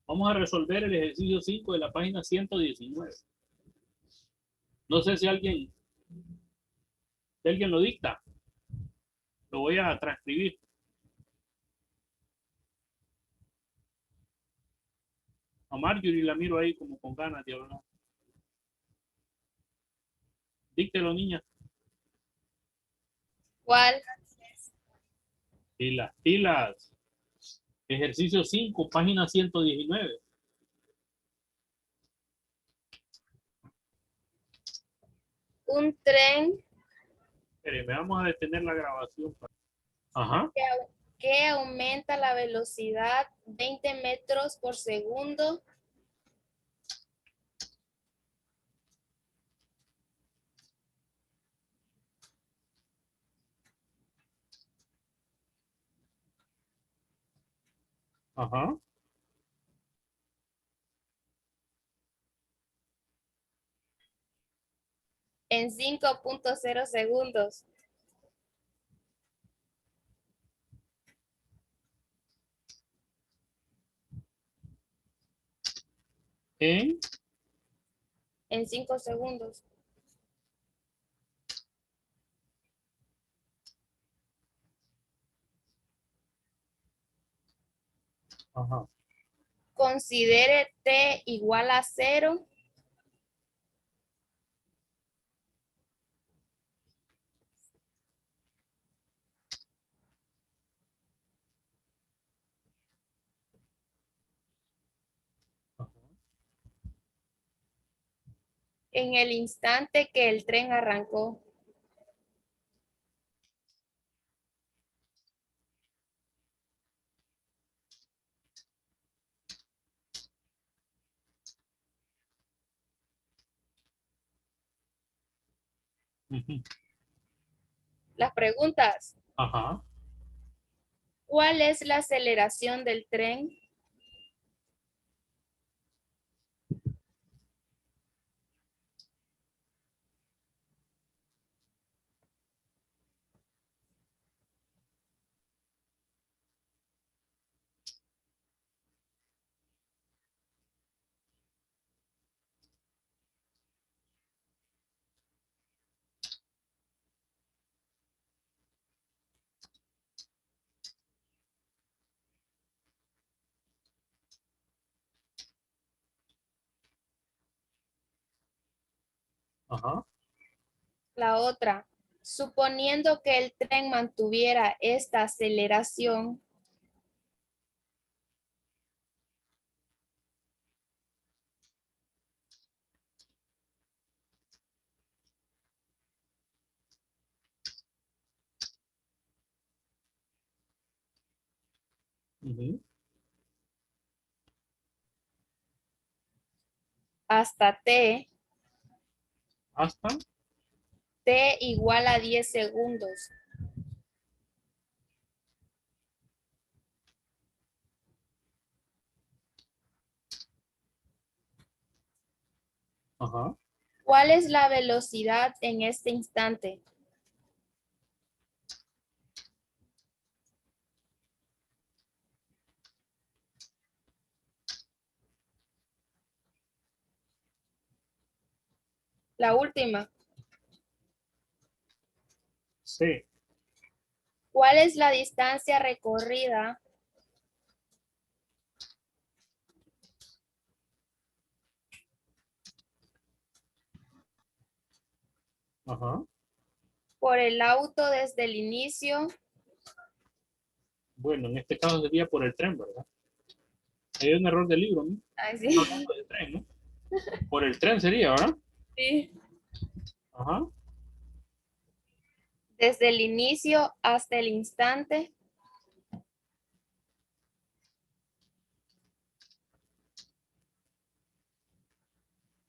Vamos a resolver el ejercicio 5 de la página 119. No sé si alguien lo dicta. Lo voy a transcribir. A Marjorie la miro ahí como con ganas de hablar. Díctelo, niña. ¿Cuál? Pilas, pilas. Ejercicio 5, página 119. Un tren Espere, vamos a detener la grabación. Ajá, que aumenta la velocidad 20 metros por segundo ajá. en 5.0 segundos. En, En 5 segundos. ajá. Considere t igual a 0 en el instante que el tren arrancó. Ujú. Las preguntas. Ajá. ¿Cuál es la aceleración del tren? Ajá. La otra. Suponiendo que el tren mantuviera esta aceleración, Ujú. hasta Hasta. t igual a 10 segundos. Ajá. ¿Cuál es la velocidad en este instante? La última. Sí. ¿Cuál es la distancia recorrida Ajá. por el auto desde el inicio? Bueno, en este caso sería por el tren, ¿verdad? Hay un error del libro, ¿no? Ay, Está sí. hablando del tren, ¿no? Por el tren sería, ¿verdad? Sí. Ajá. Desde el inicio hasta el instante.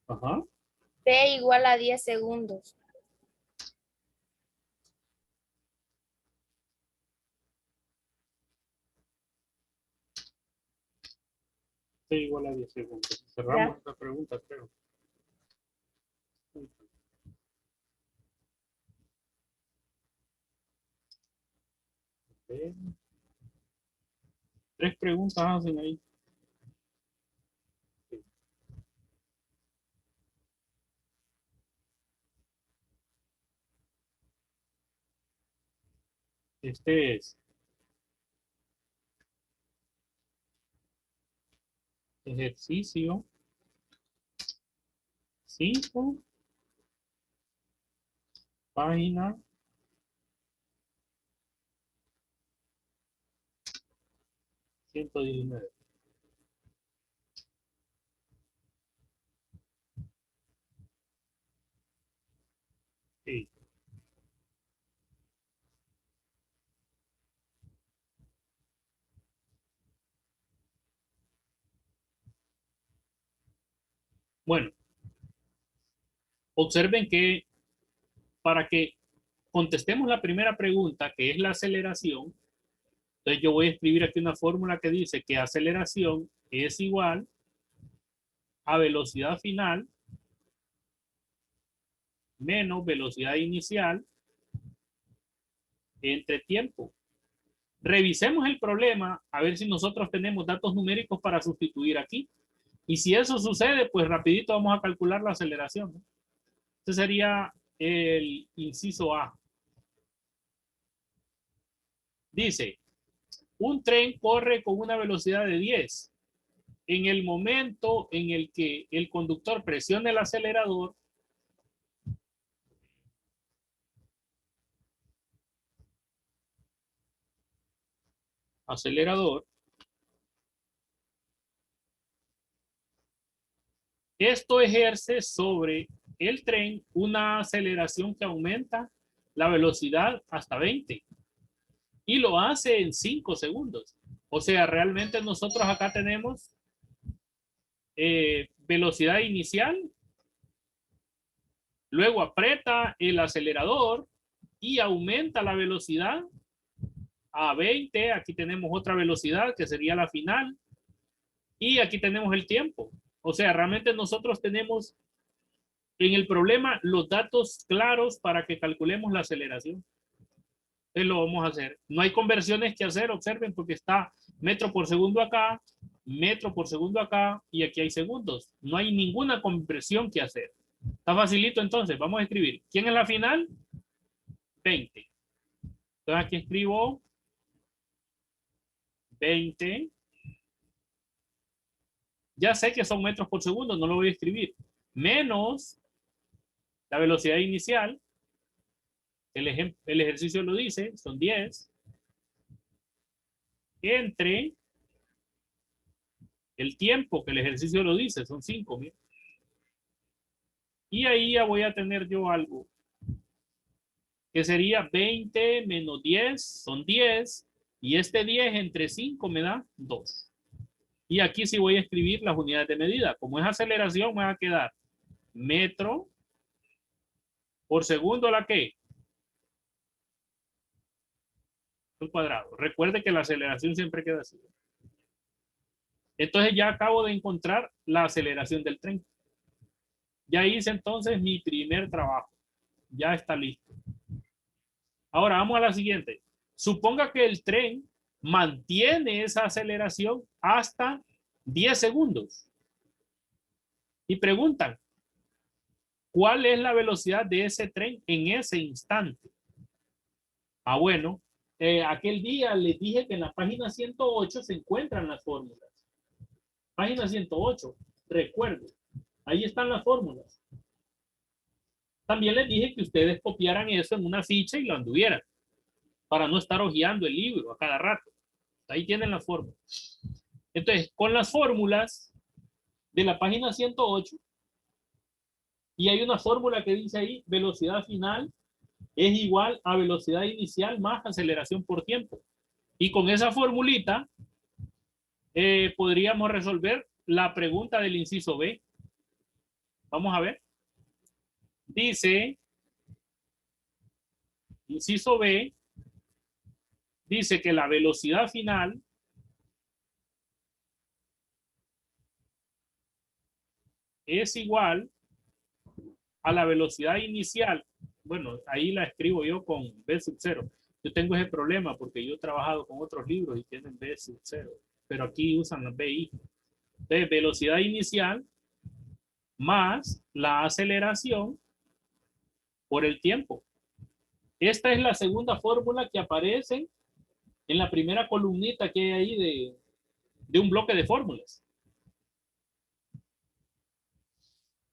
Ajá. T igual a 10 segundos. Sí, igual a 10 segundos. Cerramos Ya. esta pregunta, creo. Ok. Tres preguntas hacen ahí. Este es ejercicio 5, página 119. Sí. Bueno, observen que para que contestemos la primera pregunta, que es la aceleración, entonces yo voy a escribir aquí una fórmula que dice que aceleración es igual a velocidad final menos velocidad inicial entre tiempo. Revisemos el problema a ver si nosotros tenemos datos numéricos para sustituir aquí. Y si eso sucede, pues rapidito vamos a calcular la aceleración, ¿no? Este sería el inciso A. Dice, un tren corre con una velocidad de 10. En el momento en el que el conductor presione el acelerador, esto ejerce sobre el tren una aceleración que aumenta la velocidad hasta 20 y lo hace en 5 segundos. O sea, realmente nosotros acá tenemos velocidad inicial, luego aprieta el acelerador y aumenta la velocidad a 20. Aquí tenemos otra velocidad que sería la final y aquí tenemos el tiempo. O sea, realmente nosotros tenemos en el problema los datos claros para que calculemos la aceleración. Entonces lo vamos a hacer. No hay conversiones que hacer, observen, porque está metro por segundo acá, metro por segundo acá y aquí hay segundos. No hay ninguna conversión que hacer. Está facilito entonces. Vamos a escribir. ¿Quién es la final? 20. Entonces aquí escribo 20. Ya sé que son metros por segundo, no lo voy a escribir. Menos la velocidad inicial. El ejercicio lo dice, son 10. Entre el tiempo que el ejercicio lo dice, son 5. Mira. Y ahí ya voy a tener yo algo que sería 20 menos 10, son 10. Y este 10 entre 5 me da 2. Y aquí sí voy a escribir las unidades de medida. Como es aceleración, me va a quedar metro por segundo, ¿la qué? Al cuadrado. Recuerde que la aceleración siempre queda así. Entonces ya acabo de encontrar la aceleración del tren. Ya hice entonces mi primer trabajo. Ya está listo. Ahora vamos a la siguiente. Suponga que el tren mantiene esa aceleración hasta 10 segundos. Y preguntan, ¿cuál es la velocidad de ese tren en ese instante? Ah, bueno, aquel día les dije que en la página 108 se encuentran las fórmulas. Página 108, recuerden, ahí están las fórmulas. También les dije que ustedes copiaran eso en una ficha y lo anduvieran, para no estar hojeando el libro a cada rato. Ahí tienen las fórmulas. Entonces, con las fórmulas de la página 108, y hay una fórmula que dice ahí, velocidad final es igual a velocidad inicial más aceleración por tiempo. Y con esa formulita podríamos resolver la pregunta del inciso B. Vamos a ver. Dice, inciso B, dice que la velocidad final es igual a la velocidad inicial. Bueno, ahí la escribo yo con B sub 0. Yo tengo ese problema porque yo he trabajado con otros libros y tienen B sub 0, pero aquí usan la BI. Entonces, velocidad inicial más la aceleración por el tiempo. Esta es la segunda fórmula que aparece en la primera columnita que hay ahí de un bloque de fórmulas.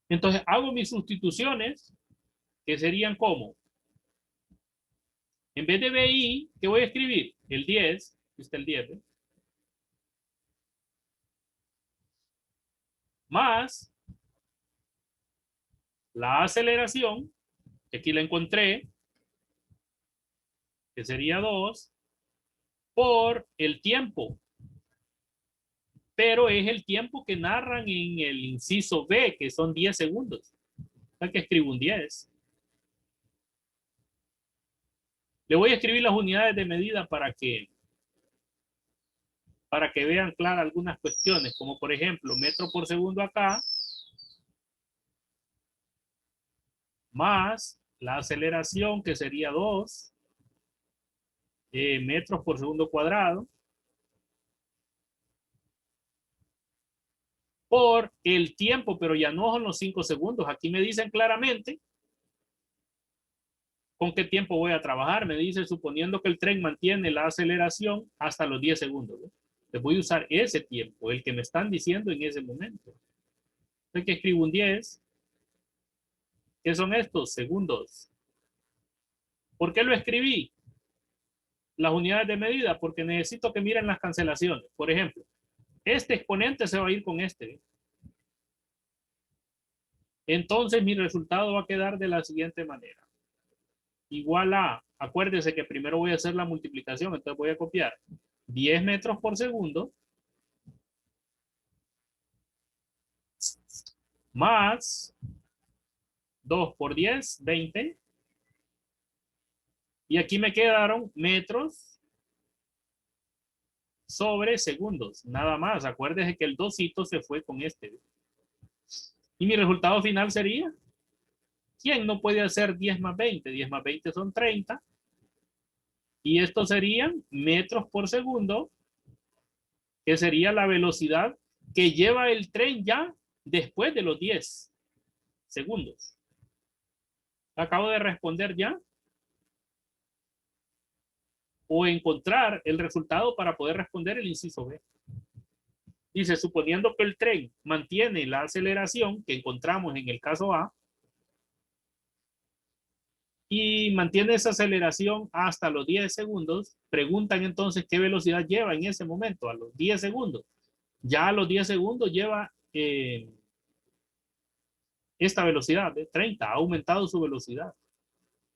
Entonces hago mis sustituciones, que serían como, en vez de BI, ¿qué voy a escribir? El 10, está el 10, ¿eh? Más la aceleración, que aquí la encontré, que sería 2, por el tiempo. Pero es el tiempo que narran en el inciso B, que son 10 segundos. O sea que escribo un 10. Le voy a escribir las unidades de medida para que vean claras algunas cuestiones, como por ejemplo, metro por segundo acá, más la aceleración, que sería 2 metros por segundo cuadrado, por el tiempo, pero ya no son los 5 segundos. Aquí me dicen claramente con qué tiempo voy a trabajar. Me dice, suponiendo que el tren mantiene la aceleración hasta los 10 segundos, ¿no? Les voy a usar ese tiempo, el que me están diciendo en ese momento. Entonces, que escribo un 10. ¿Qué son estos? Segundos. ¿Por qué lo escribí? Las unidades de medida, porque necesito que miren las cancelaciones. Por ejemplo, este exponente se va a ir con este. Entonces, mi resultado va a quedar de la siguiente manera. Igual a, acuérdese que primero voy a hacer la multiplicación, entonces voy a copiar 10 metros por segundo más 2 por 10, 20. Y aquí me quedaron metros sobre segundos, nada más. Acuérdese que el 2 se fue con este. Y mi resultado final sería, ¿quién no puede hacer 10 más 20? 10 más 20 son 30. Y esto serían metros por segundo, que sería la velocidad que lleva el tren ya después de los 10 segundos. Acabo de responder ya. O encontrar el resultado para poder responder el inciso B. Dice, suponiendo que el tren mantiene la aceleración que encontramos en el caso A y mantiene esa aceleración hasta los 10 segundos, preguntan entonces qué velocidad lleva en ese momento, a los 10 segundos. Ya a los 10 segundos lleva esta velocidad de 30, ha aumentado su velocidad.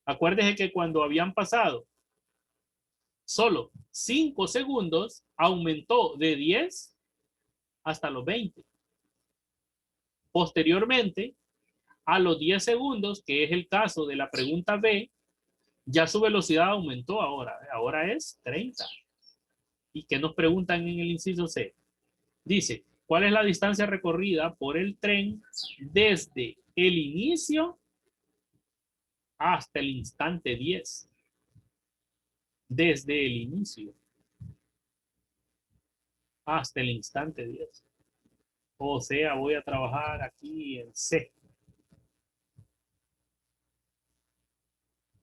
Acuérdese que cuando habían pasado solo 5 segundos, aumentó de 10 hasta los 20. Posteriormente, a los 10 segundos, que es el caso de la pregunta B, ya su velocidad aumentó ahora. Ahora es 30. ¿Y qué nos preguntan en el inciso C? Dice, ¿cuál es la distancia recorrida por el tren desde el inicio hasta el instante 10? Desde el inicio hasta el instante 10. O sea, voy a trabajar aquí en C.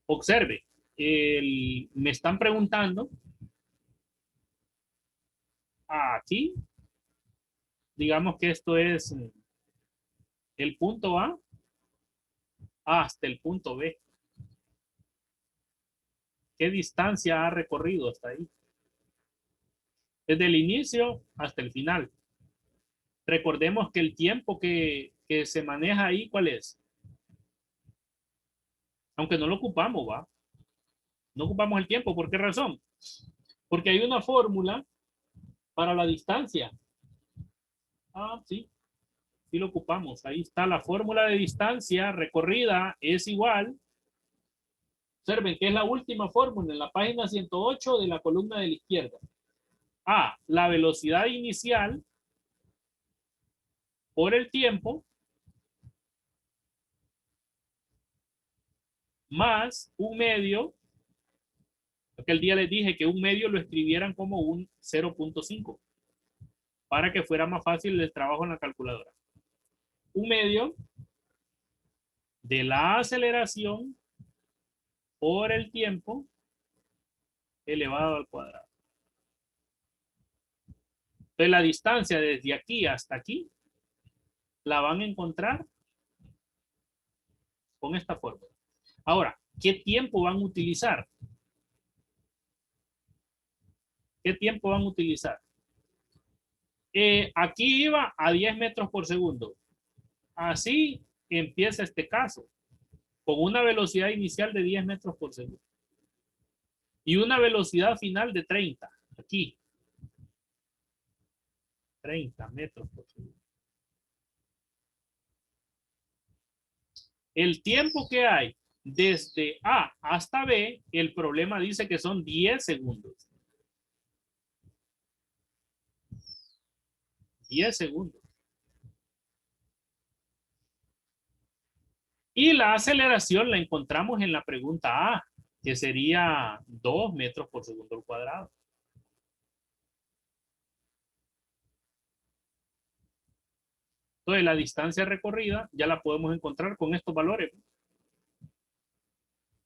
Observe, me están preguntando aquí, digamos que esto es el punto A hasta el punto B. ¿Qué distancia ha recorrido hasta ahí? Desde el inicio hasta el final. Recordemos que el tiempo que se maneja ahí, ¿cuál es? Aunque no lo ocupamos, ¿va? No ocupamos el tiempo. ¿Por qué razón? Porque hay una fórmula para la distancia. Ah, sí. Sí lo ocupamos. Ahí está la fórmula de distancia recorrida es igual. Observen que es la última fórmula en la página 108 de la columna de la izquierda. A, la velocidad inicial por el tiempo más un medio. Aquel día les dije que un medio lo escribieran como un 0.5 para que fuera más fácil el trabajo en la calculadora. Un medio de la aceleración por el tiempo elevado al cuadrado. Entonces la distancia desde aquí hasta aquí la van a encontrar con esta fórmula. Ahora, ¿qué tiempo van a utilizar? ¿Qué tiempo van a utilizar? Aquí iba a 10 metros por segundo. Así empieza este caso, con una velocidad inicial de 10 metros por segundo. Y una velocidad final de 30. Aquí. 30 metros por segundo. El tiempo que hay desde A hasta B, el problema dice que son 10 segundos. 10 segundos. Y la aceleración la encontramos en la pregunta A, que sería 2 metros por segundo al cuadrado. Entonces, la distancia recorrida ya la podemos encontrar con estos valores.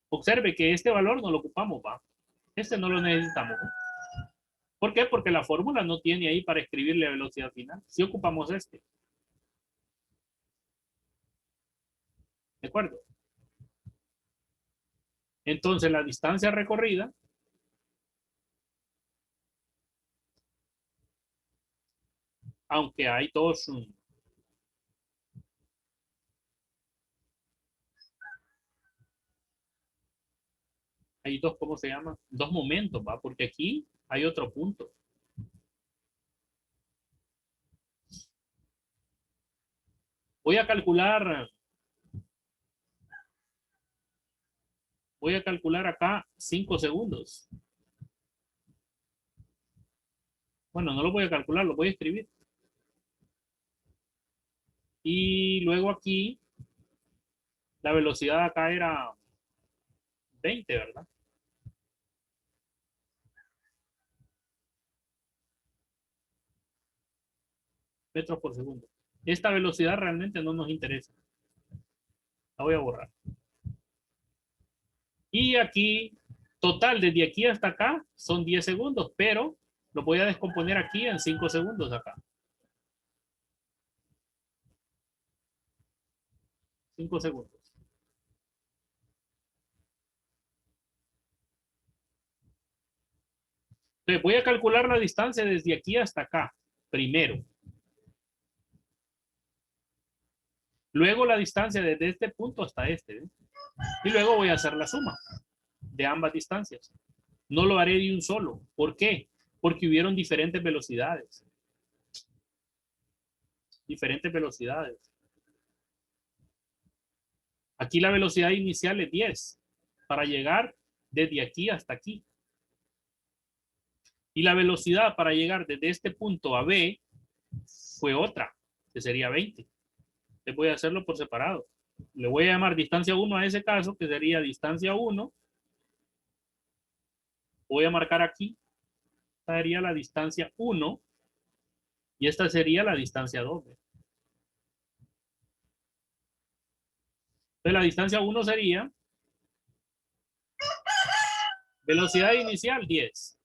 Observe que este valor no lo ocupamos, ¿va? Este no lo necesitamos, ¿no? ¿Por qué? Porque la fórmula no tiene ahí para escribirle la velocidad final. Si ocupamos este. ¿De acuerdo? Entonces, la distancia recorrida aunque hay dos ¿cómo se llama? Dos momentos, ¿va? Porque aquí hay otro punto. Voy a calcular acá 5 segundos. Bueno, no lo voy a calcular, lo voy a escribir. Y luego aquí, la velocidad acá era 20, ¿verdad? Metros por segundo. Esta velocidad realmente no nos interesa. La voy a borrar. Y aquí, total, desde aquí hasta acá son 10 segundos, pero lo voy a descomponer aquí en 5 segundos acá. 5 segundos. Entonces voy a calcular la distancia desde aquí hasta acá, primero. Luego la distancia desde este punto hasta este. ¿eh? Y luego voy a hacer la suma de ambas distancias. No lo haré de un solo. ¿Por qué? Porque hubieron diferentes velocidades. Diferentes velocidades. Aquí la velocidad inicial es 10 para llegar desde aquí hasta aquí. Y la velocidad para llegar desde este punto a B fue otra, que sería 20. Les voy a hacerlo por separado. Le voy a llamar distancia 1 a ese caso, que sería distancia 1. Voy a marcar aquí. Esta sería la distancia 1 y esta sería la distancia 2. Entonces la distancia 1 sería velocidad inicial 10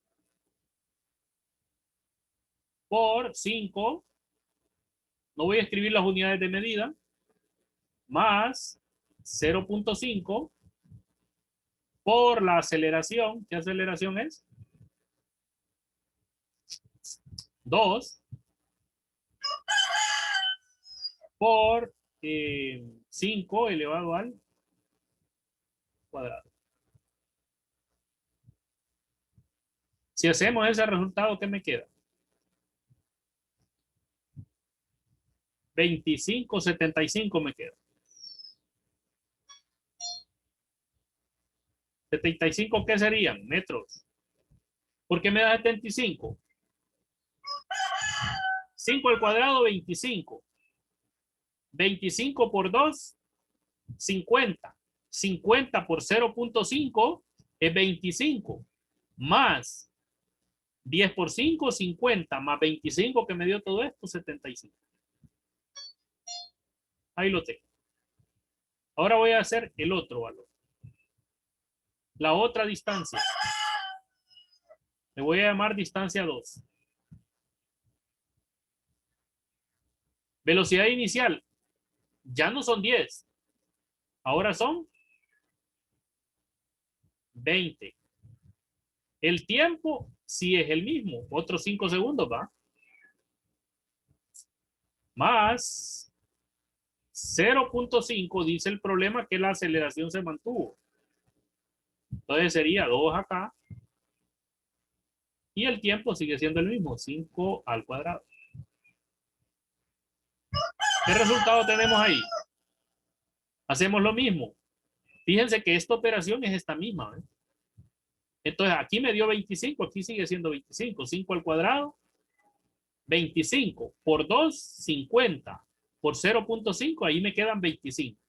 por 5. No voy a escribir las unidades de medida. Más 0.5 por la aceleración. ¿Qué aceleración es? 2 por 5 elevado al cuadrado. Si hacemos ese resultado, ¿qué me queda? 25,75 me queda. 75, ¿qué serían? Metros. ¿Por qué me da 75? 5 al cuadrado, 25. 25 por 2, 50. 50 por 0.5 es 25. Más 10 por 5, 50. Más 25 que me dio todo esto, 75. Ahí lo tengo. Ahora voy a hacer el otro valor. la otra distancia. Le voy a llamar distancia 2. Velocidad inicial. Ya no son 10. Ahora son 20. El tiempo sí es el mismo. Otros 5 segundos, ¿va? Más 0.5 dice el problema que la aceleración se mantuvo. Entonces sería 2 acá. Y el tiempo sigue siendo el mismo, 5 al cuadrado. ¿Qué resultado tenemos ahí? Hacemos lo mismo. Fíjense que esta operación es esta misma, ¿eh? Entonces aquí me dio 25, aquí sigue siendo 25. 5 al cuadrado, 25. Por 2, 50. Por 0.5, ahí me quedan 25.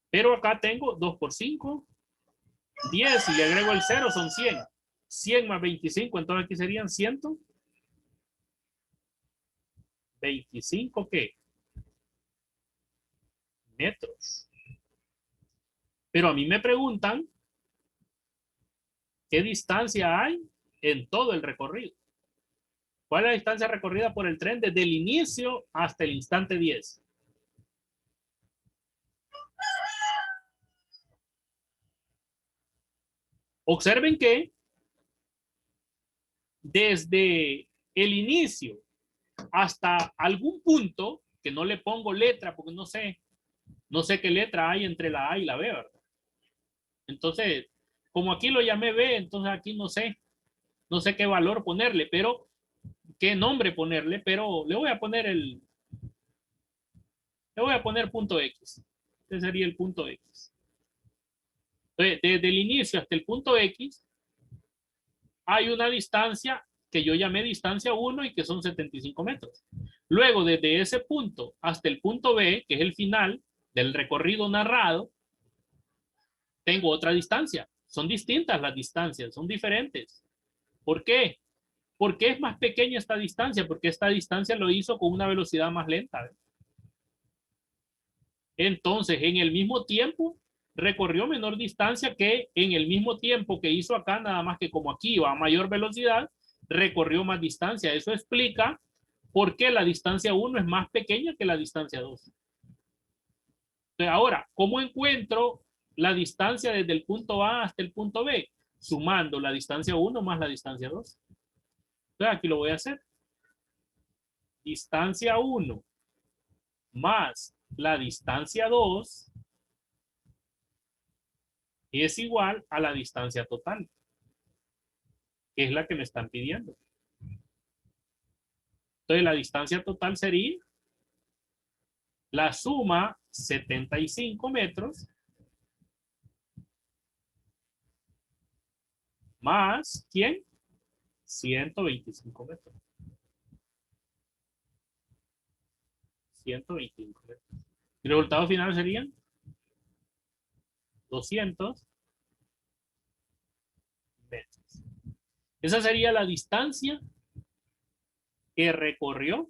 Pero acá tengo 2 por 5, 10. Y le agrego el 0, son 100. 100 más 25, entonces aquí serían 125, ¿qué? Metros. Pero a mí me preguntan qué distancia hay en todo el recorrido. ¿Cuál es la distancia recorrida por el tren desde el inicio hasta el instante 10? Observen que desde el inicio hasta algún punto, que no le pongo letra porque no sé qué letra hay entre la A y la B, ¿verdad? Entonces, como aquí lo llamé B, entonces aquí no sé qué valor ponerle, pero qué nombre ponerle, pero le voy a poner punto X. Este sería el punto X. Entonces, desde el inicio hasta el punto X hay una distancia que yo llamé distancia 1 y que son 75 metros. Luego, desde ese punto hasta el punto B, que es el final del recorrido narrado, tengo otra distancia. Son distintas las distancias, son diferentes. ¿Por qué? ¿Por qué es más pequeña esta distancia? Porque esta distancia lo hizo con una velocidad más lenta. Entonces, en el mismo tiempo, recorrió menor distancia que en el mismo tiempo que hizo acá, nada más que como aquí va a mayor velocidad, recorrió más distancia. Eso explica por qué la distancia 1 es más pequeña que la distancia 2. Entonces, ahora, ¿cómo encuentro la distancia desde el punto A hasta el punto B? Sumando la distancia 1 más la distancia 2. Entonces, aquí lo voy a hacer. Distancia 1 más la distancia 2 es igual a la distancia total, que es la que me están pidiendo. Entonces, la distancia total sería la suma 75 metros más, ¿quién? 125 metros. 125 metros. Y el resultado final serían 200 metros. Esa sería la distancia que recorrió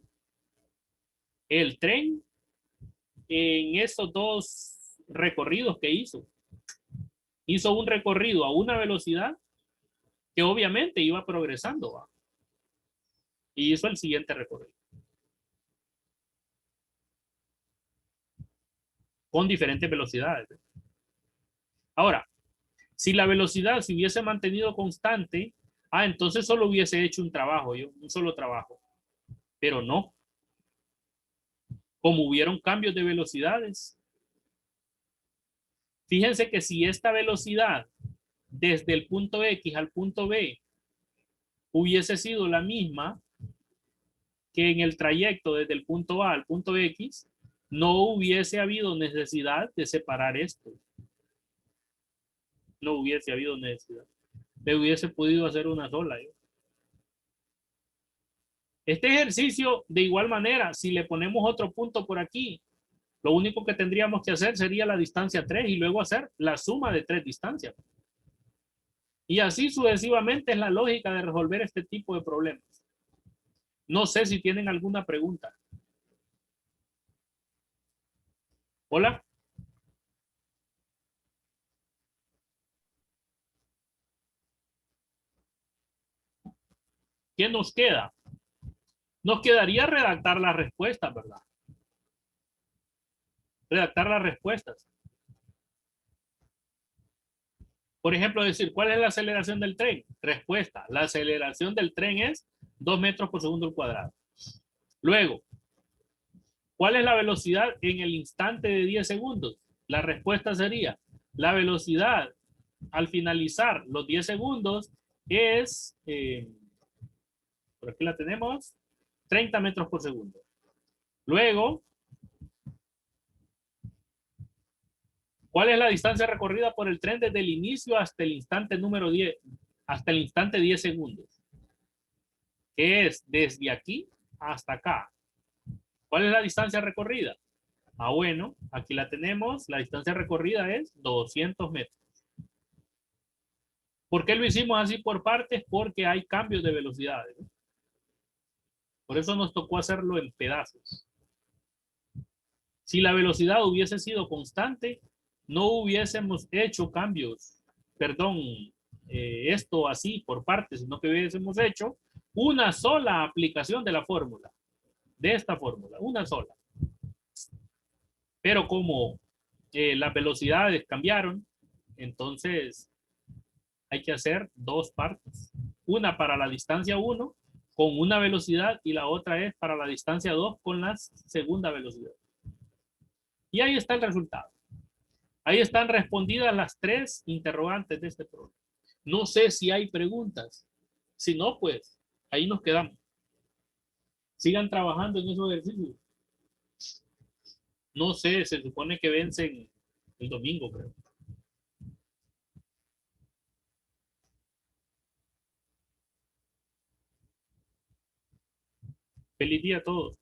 el tren en esos dos recorridos que hizo. Hizo un recorrido a una velocidad que obviamente iba progresando, ¿va? Y hizo el siguiente recorrido. Con diferentes velocidades. Ahora, si la velocidad se hubiese mantenido constante, entonces solo hubiese hecho un solo trabajo. Pero no. Como hubieron cambios de velocidades. Fíjense que si esta velocidad desde el punto X al punto B hubiese sido la misma que en el trayecto desde el punto A al punto X, no hubiese habido necesidad de separar esto. No hubiese habido necesidad. Le hubiese podido hacer una sola. Este ejercicio, de igual manera, si le ponemos otro punto por aquí, lo único que tendríamos que hacer sería la distancia 3 y luego hacer la suma de 3 distancias. Y así sucesivamente es la lógica de resolver este tipo de problemas. No sé si tienen alguna pregunta. Hola. ¿Qué nos queda? Nos quedaría redactar las respuestas, ¿verdad? Redactar las respuestas. Por ejemplo, decir, ¿cuál es la aceleración del tren? Respuesta, la aceleración del tren es 2 metros por segundo al cuadrado. Luego, ¿cuál es la velocidad en el instante de 10 segundos? La respuesta sería, la velocidad al finalizar los 10 segundos es, por aquí la tenemos, 30 metros por segundo. Luego, ¿cuál es la distancia recorrida por el tren desde el inicio hasta el instante número 10, hasta el instante 10 segundos? Que es desde aquí hasta acá. ¿Cuál es la distancia recorrida? Ah, bueno, aquí la tenemos. La distancia recorrida es 200 metros. ¿Por qué lo hicimos así por partes? Porque hay cambios de velocidades, ¿no? Por eso nos tocó hacerlo en pedazos. Si la velocidad hubiese sido constante, no hubiésemos hecho cambios, perdón, esto así por partes, sino que hubiésemos hecho una sola aplicación de la fórmula, de esta fórmula, una sola. Pero como las velocidades cambiaron, entonces hay que hacer dos partes. Una para la distancia 1 con una velocidad y la otra es para la distancia 2 con la segunda velocidad. Y ahí está el resultado. Ahí están respondidas las 3 interrogantes de este problema. No sé si hay preguntas. Si no, pues ahí nos quedamos. Sigan trabajando en esos ejercicios. No sé, se supone que vencen el domingo, creo. Feliz día a todos.